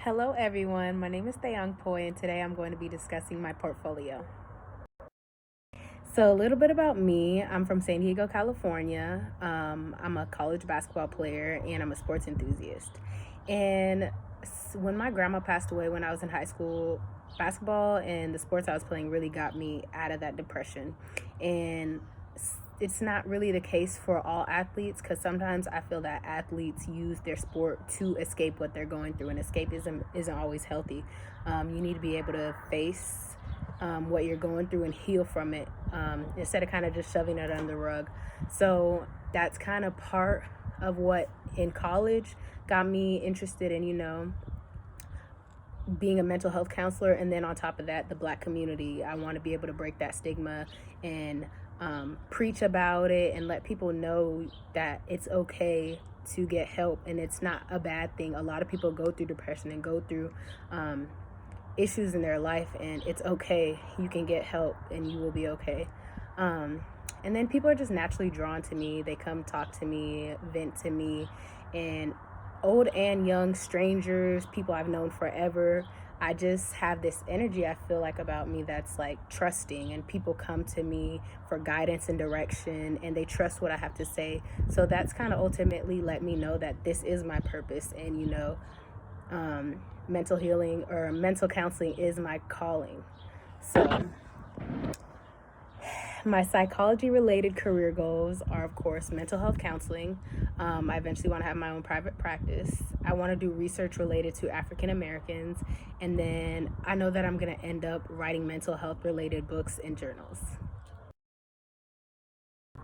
Hello everyone, my name is Thayang Poi and today I'm going to be discussing my portfolio. So a little bit about me, I'm from San Diego, California. I'm a college basketball player and I'm a sports enthusiast. And when my grandma passed away when I was in high school, basketball and the sports I was playing really got me out of that depression. And it's not really the case for all athletes because sometimes I feel that athletes use their sport to escape what they're going through, and escapism isn't always healthy. You need to be able to face what you're going through and heal from it instead of kind of just shoving it under the rug. So that's kind of part of what in college got me interested in, being a mental health counselor, and then on top of that, the Black community. I want to be able to break that stigma and preach about it and let people know that it's okay to get help and it's not a bad thing. A lot of people go through depression and go through issues in their life, and it's okay. You can get help and you will be okay. And then people are just naturally drawn to me. They come talk to me, vent to me, and old and young, strangers, people I've known forever. I just have this energy I feel like about me that's like trusting, and people come to me for guidance and direction, and they trust what I have to say. So that's kind of ultimately let me know that this is my purpose, and mental healing or mental counseling is my calling. So my psychology related career goals are, of course, mental health counseling. I eventually want to have my own private practice. I want to do research related to African Americans. And then I know that I'm going to end up writing mental health related books and journals.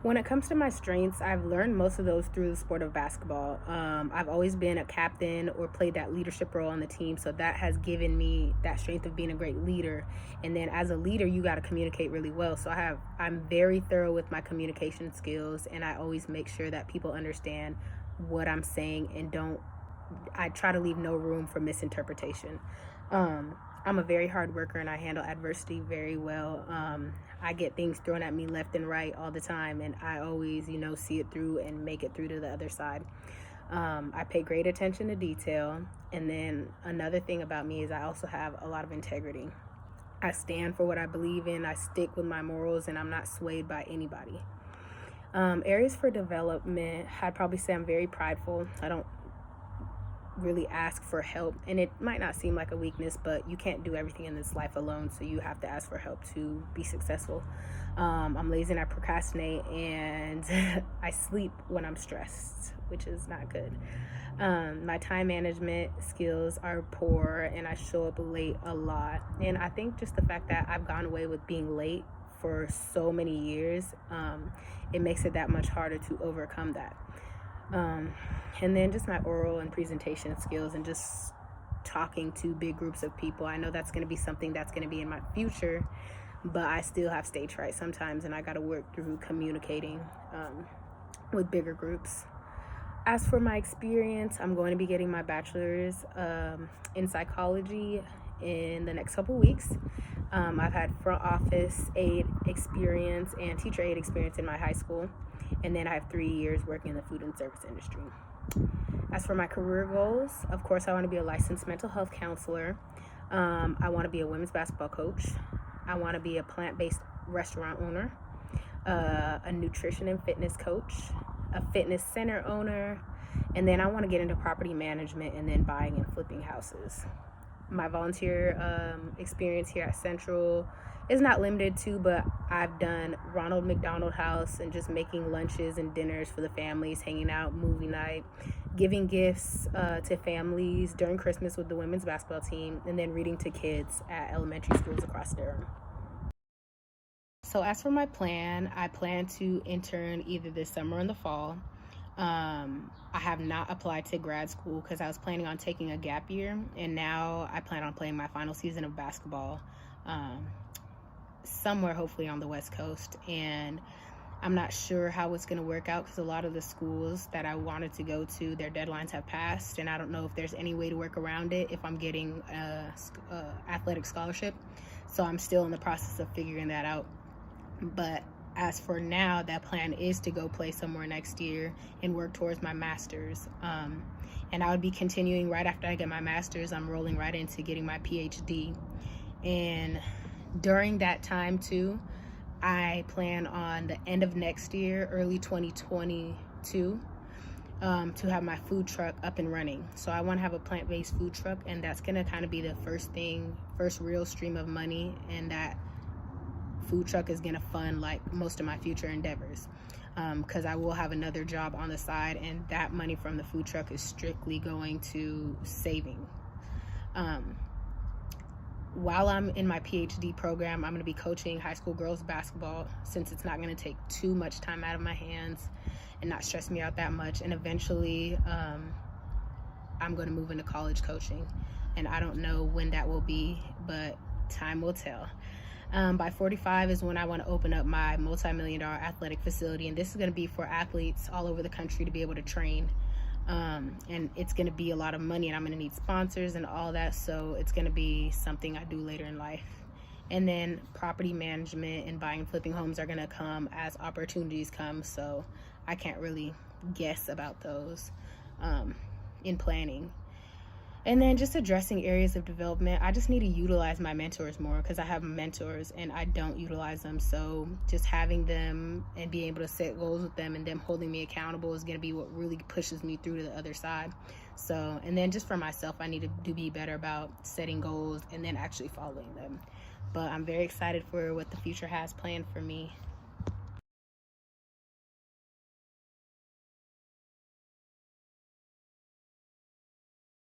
When it comes to my strengths, I've learned most of those through the sport of basketball. I've always been a captain or played that leadership role on the team, so that has given me that strength of being a great leader. And then as a leader, you got to communicate really well. So I'm very thorough with my communication skills, and I always make sure that people understand what I'm saying and don't. I try to leave no room for misinterpretation. I'm a very hard worker and I handle adversity very well. I get things thrown at me left and right all the time, and I always, see it through and make it through to the other side. I pay great attention to detail. And then another thing about me is I also have a lot of integrity. I stand for what I believe in, I stick with my morals, and I'm not swayed by anybody. Areas for development, I'd probably say I'm very prideful. I don't really ask for help, and it might not seem like a weakness, but you can't do everything in this life alone, so you have to ask for help to be successful. I'm lazy and I procrastinate, and I sleep when I'm stressed, which is not good. My time management skills are poor and I show up late a lot, and I think just the fact that I've gone away with being late for so many years, it makes it that much harder to overcome that. And then just my oral and presentation skills and just talking to big groups of people. I know that's going to be something that's going to be in my future, but I still have stage fright sometimes, and I got to work through communicating with bigger groups. As for my experience, I'm going to be getting my bachelor's in psychology in the next couple weeks. I've had front office aide experience and teacher aide experience in my high school, and then I have 3 years working in the food and service industry. As for my career goals, of course, I want to be a licensed mental health counselor. I want to be a women's basketball coach. I want to be a plant-based restaurant owner, a nutrition and fitness coach, a fitness center owner, and then I want to get into property management and then buying and flipping houses. My volunteer experience here at Central is not limited to, but I've done Ronald McDonald House and just making lunches and dinners for the families, hanging out, movie night, giving gifts to families during Christmas with the women's basketball team, and then reading to kids at elementary schools across Durham. So as for my plan, I plan to intern either this summer or in the fall. I have not applied to grad school because I was planning on taking a gap year, and now I plan on playing my final season of basketball somewhere hopefully on the West Coast. And I'm not sure how it's going to work out because a lot of the schools that I wanted to go to, their deadlines have passed, and I don't know if there's any way to work around it if I'm getting a athletic scholarship. So I'm still in the process of figuring that out. But as for now, that plan is to go play somewhere next year and work towards my master's. And I would be continuing right after I get my master's. I'm rolling right into getting my PhD. And during that time too, I plan on the end of next year, early 2022, to have my food truck up and running. So I want to have a plant-based food truck, and that's going to kind of be the first real stream of money, and that food truck is going to fund like most of my future endeavors, because I will have another job on the side, and that money from the food truck is strictly going to saving. While I'm in my PhD program, I'm going to be coaching high school girls basketball, since it's not going to take too much time out of my hands and not stress me out that much. And eventually I'm going to move into college coaching, and I don't know when that will be, but time will tell. By 45 is when I want to open up my multi-million-dollar athletic facility, and this is going to be for athletes all over the country to be able to train. And it's going to be a lot of money, and I'm going to need sponsors and all that, so it's going to be something I do later in life. And then property management and buying and flipping homes are going to come as opportunities come, so I can't really guess about those in planning. And then just addressing areas of development. I just need to utilize my mentors more, because I have mentors and I don't utilize them. So just having them and being able to set goals with them and them holding me accountable is going to be what really pushes me through to the other side. So, and then just for myself, I need to be better about setting goals and then actually following them. But I'm very excited for what the future has planned for me.